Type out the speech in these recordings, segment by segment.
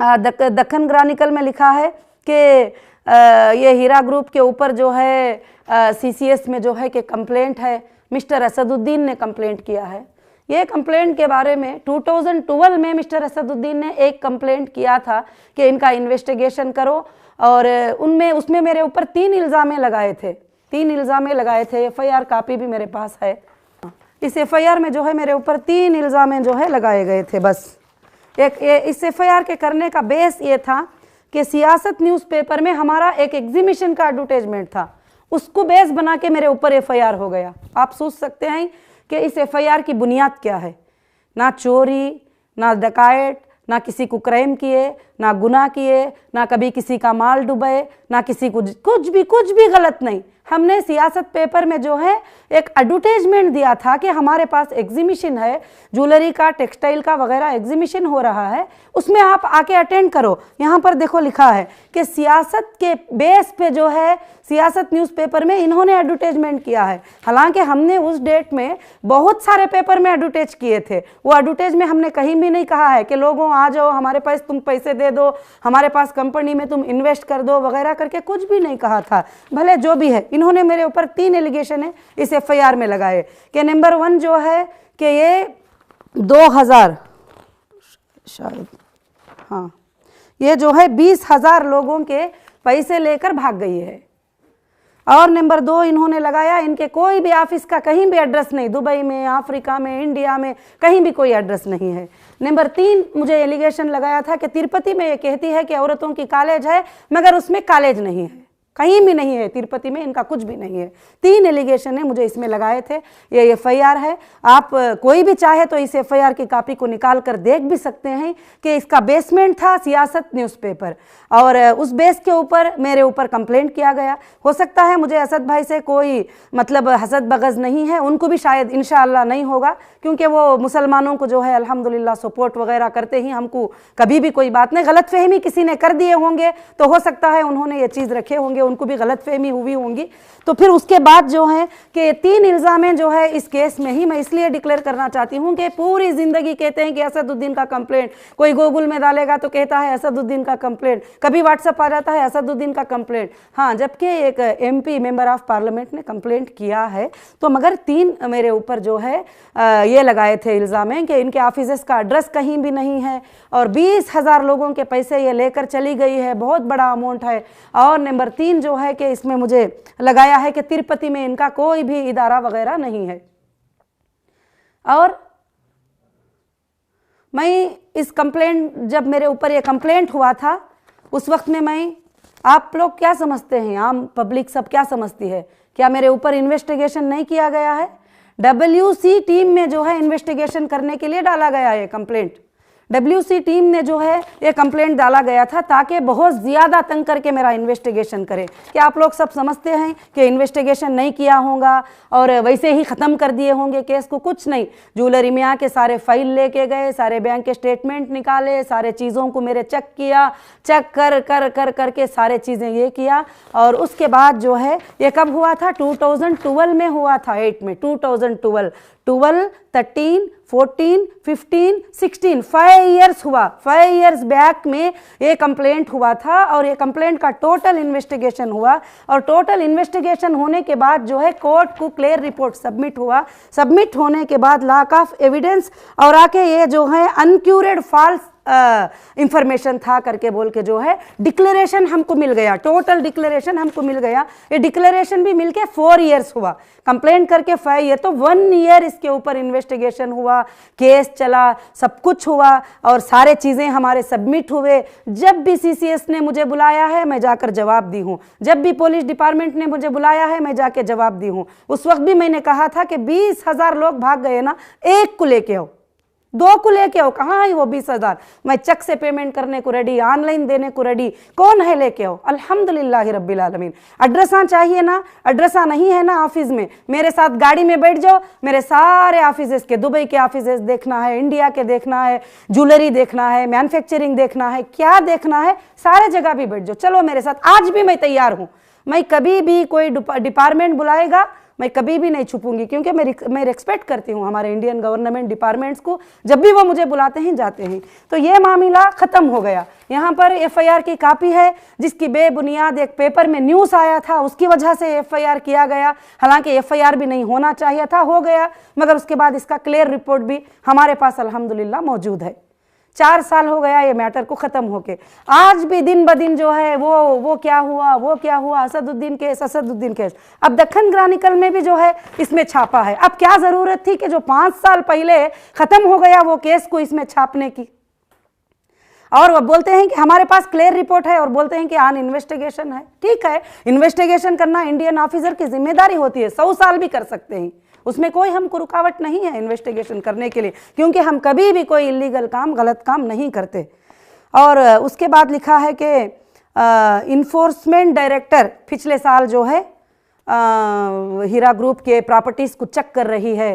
Deccan Chronicle में लिखा है कि ये हीरा ग्रुप के ऊपर जो है CCS में जो है कि कंप्लेंट है, मिस्टर असदुद्दीन ने कंप्लेंट किया है। ये कंप्लेंट के बारे में 2012 में मिस्टर असदुद्दीन ने एक कंप्लेंट किया था कि इनका इन्वेस्टिगेशन करो, और उसमें मेरे ऊपर 3 इल्ज़ामें लगाए थे, 3 इल्ज़ामें लगाए थे। FIR कापी भी मेरे पास है। इस FIR में जो है मेरे ऊपर 3 इल्ज़ामें जो है लगाए गए थे। बस इस FIR के करने का बेस ये था कि सियासत न्यूज़पेपर में हमारा एक एग्जीबिशन का एडवर्टाइजमेंट था, उसको बेस बना के मेरे ऊपर FIR हो गया। आप सोच सकते हैं कि इस FIR की बुनियाद क्या है। ना चोरी, ना डकैत, ना किसी को क्राइम किए, ना गुनाह किए, ना कभी किसी का माल डुबाए, ना किसी को कुछ भी गलत नहीं। हमने सियासत पेपर में जो है एक एडवर्टाइजमेंट दिया था कि हमारे पास एग्जीबिशन है, ज्वेलरी का, टेक्सटाइल का वगैरह एग्जीबिशन हो रहा है, उसमें आप आके अटेंड करो। यहाँ पर देखो लिखा है कि सियासत के बेस पे जो है सियासत न्यूज़पेपर में इन्होंने एडवर्टाइजमेंट किया है। हालांकि हमने उस डेट में बहुत सारे पेपर में एडवर्टाइज किए थे। वो एडवर्टाइज में हमने कहीं भी नहीं कहा है कि लोगों आ जाओ हमारे पास, तुम पैसे दे दो, हमारे पास कंपनी में तुम इन्वेस्ट कर दो वगैरह करके कुछ भी नहीं कहा था। भले जो भी है, इन्होंने मेरे ऊपर 3 एलिगेशन है इस FIR में लगाए कि नंबर 1 जो है कि ये 2000 शायद, हाँ, ये जो है 20,000 लोगों के पैसे लेकर भाग गई है। और नंबर 2 इन्होंने लगाया इनके कोई भी ऑफिस का कहीं भी एड्रेस नहीं, दुबई में, अफ्रीका में, इंडिया में कहीं भी कोई एड्रेस नहीं है। नंबर 3 मुझे एलिगेशन लगाया था कि तिरुपति में ये कहती है कि औरतों की कॉलेज है, मगर उसमें कॉलेज नहीं है, कहीं भी नहीं है, तिरुपति में इनका कुछ भी नहीं है। 3 एलिगेशन है मुझे इसमें लगाए थे। ये FIR है, आप कोई भी चाहे तो इस FIR की कॉपी को निकाल कर देख भी सकते हैं कि इसका बेसमेंट था सियासत न्यूज़पेपर, और उस बेस के ऊपर मेरे ऊपर कंप्लेंट किया गया। हो सकता है मुझे असद भाई से कोई मतलब हसद बगज़ नहीं है, उनको भी शायद इंशाअल्लाह नहीं होगा, क्योंकि वो मुसलमानों को जो है अल्हम्दुलिल्लाह सपोर्ट वगैरह करते ही, हमको कभी भी कोई बात नहीं, गलतफहमी किसी ने कर दिए होंगे तो हो सकता है उन्होंने ये चीज़ रखे होंगे, उनको भी गलतफहमी हुई होंगी। तो फिर उसके बाद जो है कि 3 इल्ज़ामें जो है इस केस में ही मैं इसलिए डिक्लेयर करना चाहती हूँ कि पूरी ज़िंदगी कहते हैं कि असदुद्दीन का कंप्लेंट, कोई गूगल में डालेगा तो कहता है असदुद्दीन का कंप्लेंट, कभी व्हाट्सएप आ जाता है असदुद्दीन का कंप्लेंट। हाँ, जबकि एक MP मेंबर ऑफ पार्लियामेंट ने कंप्लेंट किया है, तो मगर 3 मेरे ऊपर जो है ये लगाए थे इल्ज़ामें कि इनके ऑफिस का एड्रेस कहीं भी नहीं है, और 20,000 लोगों के पैसे ये लेकर चली गई है, बहुत बड़ा अमाउंट है। और नंबर 3 जो है कि इसमें मुझे लगाया है कि तिरुपति में इनका कोई भी इदारा वगैरह नहीं है। और मैं इस कंप्लेंट, जब मेरे ऊपर ये कंप्लेंट हुआ था उस वक्त में मैं, आप लोग क्या समझते हैं, आम पब्लिक सब क्या समझती है, क्या मेरे ऊपर इन्वेस्टिगेशन नहीं किया गया है? WC टीम में जो है इन्वेस्टिगेशन करने के लिए डाला गया है कंप्लेंट। WC टीम ने जो है ये कंप्लेंट डाला गया था ताकि बहुत ज़्यादा तंग करके मेरा इन्वेस्टिगेशन करे। क्या आप लोग सब समझते हैं कि इन्वेस्टिगेशन नहीं किया होगा और वैसे ही ख़त्म कर दिए होंगे केस को? कुछ नहीं, ज्वेलरी में आके सारे फाइल लेके गए, सारे बैंक के स्टेटमेंट निकाले, सारे चीज़ों को मेरे चेक किया, चेक कर करके सारे चीज़ें ये किया। और उसके बाद जो है ये कब हुआ था? 2012 में हुआ था, 8 में 2012, 12, 13, 14, 15, 16, 5 ईयर्स हुआ। 5 ईयर्स बैक में ये कंप्लेंट हुआ था और ये कंप्लेंट का टोटल इन्वेस्टिगेशन हुआ, और टोटल इन्वेस्टिगेशन होने के बाद जो है कोर्ट को क्लियर रिपोर्ट सबमिट हुआ। सबमिट होने के बाद लैक ऑफ एविडेंस और आके ये जो है अनक्यूरेड फॉल्स इंफॉर्मेशन था करके बोल के जो है डिक्लेरेशन हमको मिल गया, टोटल डिक्लेरेशन हमको मिल गया। ये डिक्लेरेशन भी मिलके 4 ईयर्स हुआ, कंप्लेंट करके 5 ईयर, तो 1 ईयर इसके ऊपर इन्वेस्टिगेशन हुआ, केस चला, सब कुछ हुआ और सारे चीज़ें हमारे सबमिट हुए। जब भी CCS ने मुझे बुलाया है मैं जाकर जवाब दी हूँ, जब भी पुलिस डिपार्टमेंट ने मुझे बुलाया है मैं जाके जवाब दी हूँ। उस वक्त भी मैंने कहा था कि 20,000 लोग भाग गए ना, 1 को लेके आओ, 2 को लेके आओ। कहाँ है वो 20,000? मैं चेक से पेमेंट करने को रेडी, ऑनलाइन देने को रेडी, कौन है लेके आओ। अल्हम्दुलिल्लाह रब्बिल आलमीन। एड्रेसा चाहिए ना, एड्रेसा नहीं है ना ऑफिस में, मेरे साथ गाड़ी में बैठ जाओ, मेरे सारे ऑफिस के, दुबई के ऑफिस देखना है, इंडिया के देखना है, ज्वेलरी देखना है, मैन्युफैक्चरिंग देखना है, क्या देखना है, सारे जगह भी बैठ जाओ, चलो मेरे साथ। आज भी मैं तैयार हूँ, मैं कभी भी कोई डिपार्टमेंट बुलाएगा मैं कभी भी नहीं छुपूंगी, क्योंकि मैं रिस्पेक्ट करती हूँ हमारे इंडियन गवर्नमेंट डिपार्टमेंट्स को, जब भी वो मुझे बुलाते हैं जाते हैं। तो ये मामला ख़त्म हो गया। यहाँ पर FIR की कापी है जिसकी बेबुनियाद एक पेपर में न्यूज़ आया था, उसकी वजह से FIR किया गया। हालांकि FIR भी नहीं होना चाहिए था, हो गया, मगर उसके बाद इसका क्लियर रिपोर्ट भी हमारे पास अल्हम्दुलिल्लाह मौजूद है। 4 साल हो गया ये मैटर को ख़त्म होके। आज भी दिन ब दिन जो है वो क्या हुआ, असदुद्दीन केस। अब दक्खन क्रॉनिकल में भी जो है इसमें छापा है। अब क्या ज़रूरत थी कि जो 5 साल पहले ख़त्म हो गया वो केस को इसमें छापने की। और वो बोलते हैं कि हमारे पास क्लियर रिपोर्ट है और बोलते हैं कि ऑन इन्वेस्टिगेशन है। ठीक है, इन्वेस्टिगेशन करना इंडियन ऑफिसर की जिम्मेदारी होती है, 100 साल भी कर सकते हैं, उसमें कोई हमको रुकावट नहीं है इन्वेस्टिगेशन करने के लिए, क्योंकि हम कभी भी कोई इलीगल काम, गलत काम नहीं करते। और उसके बाद लिखा है कि इन्फोर्समेंट डायरेक्टर पिछले साल जो है हीरा ग्रुप के प्रॉपर्टीज़ को चेक कर रही है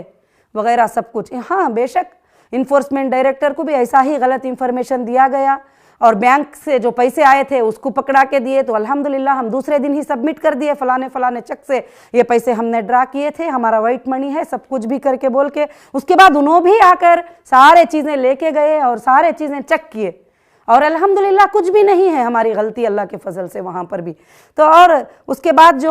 वगैरह सब कुछ। हाँ बेशक, इन्फोर्समेंट डायरेक्टर को भी ऐसा ही गलत इंफॉर्मेशन दिया गया और बैंक से जो पैसे आए थे उसको पकड़ा के दिए। तो अल्हम्दुलिल्लाह हम दूसरे दिन ही सबमिट कर दिए, फलाने चेक से ये पैसे हमने ड्रा किए थे, हमारा वाइट मनी है, सब कुछ भी करके बोल के। उसके बाद उन्होंने भी आकर सारे चीज़ें लेके गए और सारे चीज़ें चेक किए और अल्हम्दुलिल्लाह कुछ भी नहीं है हमारी गलती, अल्लाह के फजल से वहाँ पर भी। तो और उसके बाद जो